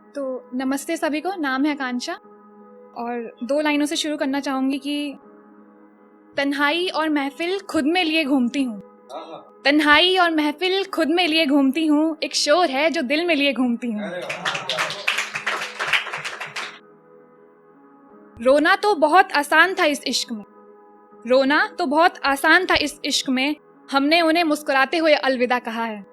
तो नमस्ते सभी को, नाम है आकांक्षा और 2 लाइनों से शुरू करना चाहूंगी कि तन्हाई और महफिल खुद में लिए घूमती हूँ। तन्हाई और महफिल खुद में लिए घूमती हूँ, एक शोर है जो दिल में लिए घूमती हूँ। रोना तो बहुत आसान था इस इश्क में, रोना तो बहुत आसान था इस इश्क में, हमने उन्हें मुस्कुराते हुए अलविदा कहा है।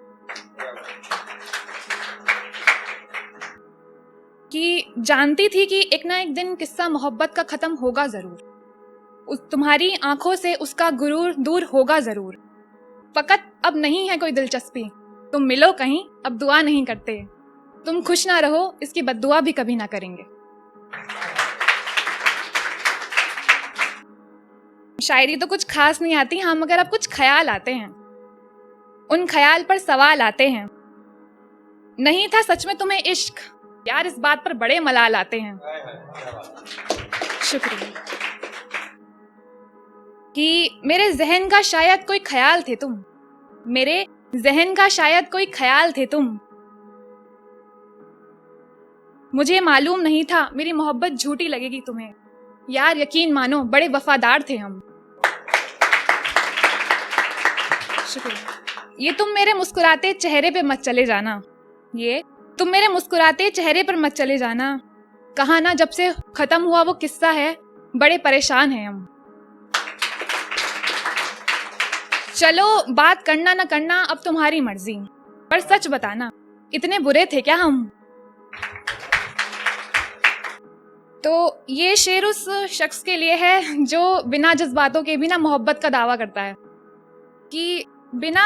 कि जानती थी कि एक ना एक दिन किस्सा मोहब्बत का खत्म होगा जरूर, तुम्हारी आंखों से उसका गुरूर दूर होगा जरूर। फकत अब नहीं है कोई दिलचस्पी, तुम मिलो कहीं, अब दुआ नहीं करते। तुम खुश ना रहो, इसकी बद्दुआ भी कभी ना करेंगे। शायरी तो कुछ खास नहीं आती, हाँ मगर अब कुछ ख्याल आते हैं, उन ख्याल पर सवाल आते हैं। नहीं था सच में तुम्हें इश्क, यार इस बात पर बड़े मलाल आते हैं। शुक्रिया। कि मेरे जहन का शायद कोई ख्याल थे तुम, मेरे जहन का शायद कोई ख्याल थे तुम। मुझे मालूम नहीं था मेरी मोहब्बत झूठी लगेगी तुम्हें, यार यकीन मानो बड़े वफादार थे हम। शुक्रिया। ये तुम मेरे मुस्कुराते चेहरे पे मत चले जाना, ये तुम मेरे मुस्कुराते चेहरे पर मत चले जाना। कहा ना जब से खत्म हुआ वो किस्सा है, बड़े परेशान हैं हम। चलो बात करना न करना अब तुम्हारी मर्जी, पर सच बताना इतने बुरे थे क्या हम। तो ये शेर उस शख्स के लिए है जो बिना जज्बातों के बिना मोहब्बत का दावा करता है कि बिना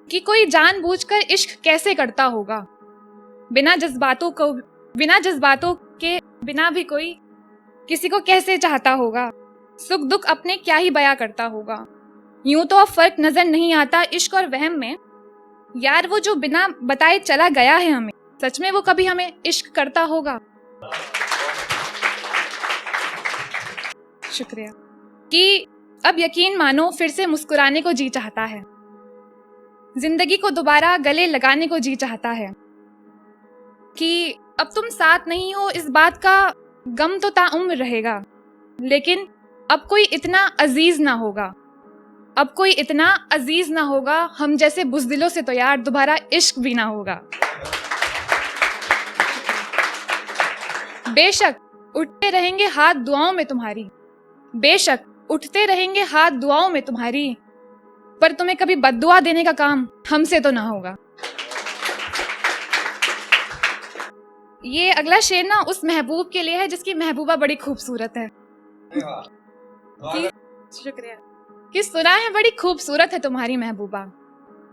कि कोई जानबूझकर इश्क कैसे करता होगा, बिना जज्बातों के बिना भी कोई किसी को कैसे चाहता होगा, सुख दुख अपने क्या ही बयां करता होगा। यूं तो अब फर्क नजर नहीं आता इश्क और वहम में, यार वो जो बिना बताए चला गया है हमें, सच में वो कभी हमें इश्क करता होगा। शुक्रिया। कि अब यकीन मानो फिर से मुस्कुराने को जी चाहता है, जिंदगी को दोबारा गले लगाने को जी चाहता है। कि अब तुम साथ नहीं हो इस बात का गम तो ताउम्र रहेगा, लेकिन अब कोई इतना अजीज ना होगा, अब कोई इतना अजीज ना होगा, हम जैसे बुज़दिलों से तो यार दोबारा इश्क भी ना होगा। बेशक उठते रहेंगे हाथ दुआओं में तुम्हारी, बेशक उठते रहेंगे हाथ दुआओं में तुम्हारी, पर तुम्हें कभी बद्दुआ देने का काम हमसे तो ना होगा। ये अगला शेर ना उस महबूब के लिए है जिसकी महबूबा बड़ी खूबसूरत है। शुक्रिया। कि सुना है बड़ी खूबसूरत है तुम्हारी महबूबा,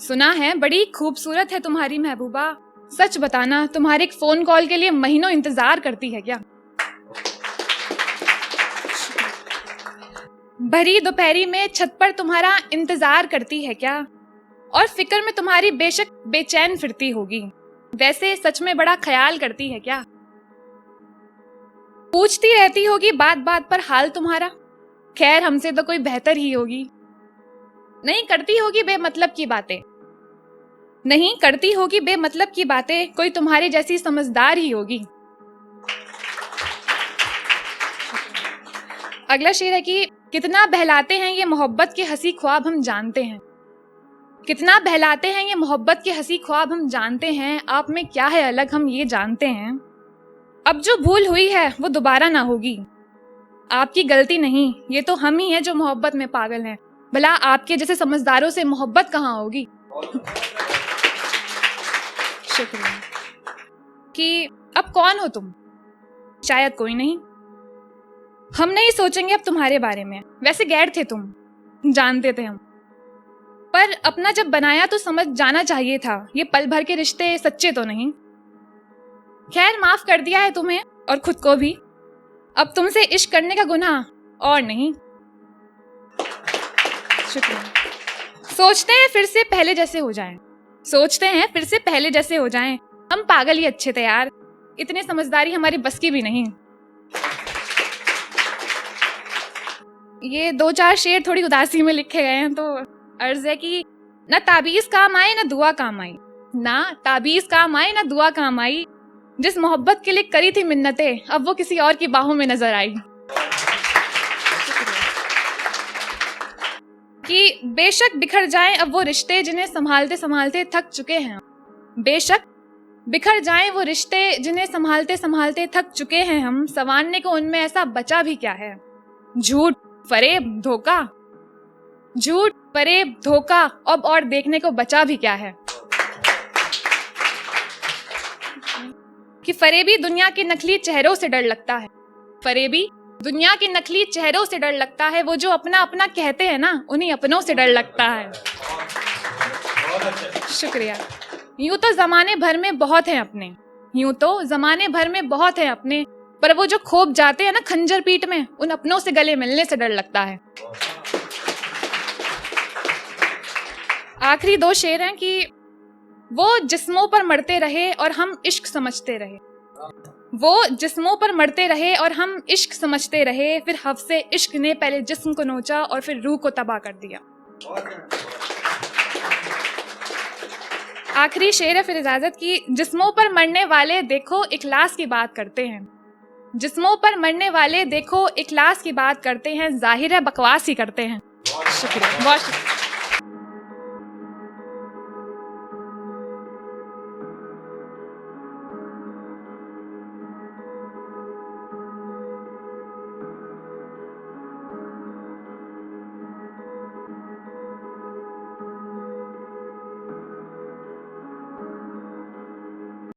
सुना है बड़ी खूबसूरत है तुम्हारी महबूबा, सच बताना तुम्हारे एक फोन कॉल के लिए महीनों इंतजार करती है क्या। भरी दोपहरी में छत पर तुम्हारा इंतजार करती है क्या, और फिक्र में तुम्हारी बेशक बेचैन फिरती होगी, वैसे सच में बड़ा ख्याल करती है क्या। पूछती रहती होगी बात बात पर हाल तुम्हारा, खैर हमसे तो कोई बेहतर ही होगी। नहीं करती होगी बेमतलब की बातें, नहीं करती होगी बेमतलब की बातें, कोई तुम्हारे जैसी समझदार ही होगी। अगला शेर है कि कितना बहलाते हैं ये मोहब्बत के हंसी ख्वाब हम जानते हैं, कितना बहलाते हैं ये मोहब्बत के हंसी ख्वाब हम जानते हैं, आप में क्या है अलग हम ये जानते हैं। अब जो भूल हुई है वो दोबारा ना होगी, आपकी गलती नहीं, ये तो हम ही हैं जो मोहब्बत में पागल हैं, भला आपके जैसे समझदारों से मोहब्बत कहाँ होगी। शुक्रिया। कि अब कौन हो तुम, शायद कोई नहीं, हम नहीं सोचेंगे अब तुम्हारे बारे में, वैसे गैर थे तुम, जानते थे हम, पर अपना जब बनाया तो समझ जाना चाहिए था ये पल भर के रिश्ते सच्चे तो नहीं। खैर माफ कर दिया है तुम्हें और खुद को भी, अब तुमसे इश्क करने का गुनाह और नहीं। शुक्रिया। सोचते हैं फिर से पहले जैसे हो जाएं, सोचते हैं फिर से पहले जैसे हो जाएं, हम पागल ही अच्छे थे यार, इतनी समझदारी हमारी बस की भी नहीं। ये 2-4 शेर थोड़ी उदासी में लिखे गए हैं, तो अर्ज है कि ना ताबीज काम आए ना दुआ काम आई, ना ताबीज काम आए ना दुआ काम आई, जिस मोहब्बत के लिए करी थी मिन्नतें, अब वो किसी और की बाहों में नजर आई। कि बेशक बिखर जाएं अब वो रिश्ते जिन्हें संभालते संभालते थक चुके हैं। बेशक बिखर जाएं वो रिश्ते जिन्हें संभालते संभालते थक चुके हैं हम, संवारने को उनमें ऐसा बचा भी क्या है। झूठ, फरेब, धोखा, झूठ, फरेब, धोखा, अब और देखने को बचा भी क्या है। कि फरेबी दुनिया के नकली चेहरों से डर लगता है। फरेबी दुनिया के नकली चेहरों से डर लगता है, वो जो अपना अपना कहते हैं ना, उन्हीं अपनों से डर लगता है। शुक्रिया। यूं तो जमाने भर में बहुत हैं अपने, यूं तो जमाने भर में बहुत हैं अपने, पर वो जो खोप जाते हैं ना खंजर पीठ में, उन अपनों से गले मिलने से डर लगता है। आखिरी 2 शेर हैं कि वो जिस्मों पर मरते रहे और हम इश्क समझते रहे। वो जिस्मों पर मरते रहे और हम इश्क समझते रहे, फिर हफ्से इश्क ने पहले जिस्म को नोचा और फिर रूह को तबाह कर दिया। आखिरी शेर है फिर इजाजत की, जिस्मों पर मरने वाले देखो इखलास की बात करते हैं। जिस्मों पर मरने वाले देखो इखलास की बात करते हैं, जाहिर है बकवास ही करते हैं। शुक्रिया, बहुत शुक्रिया।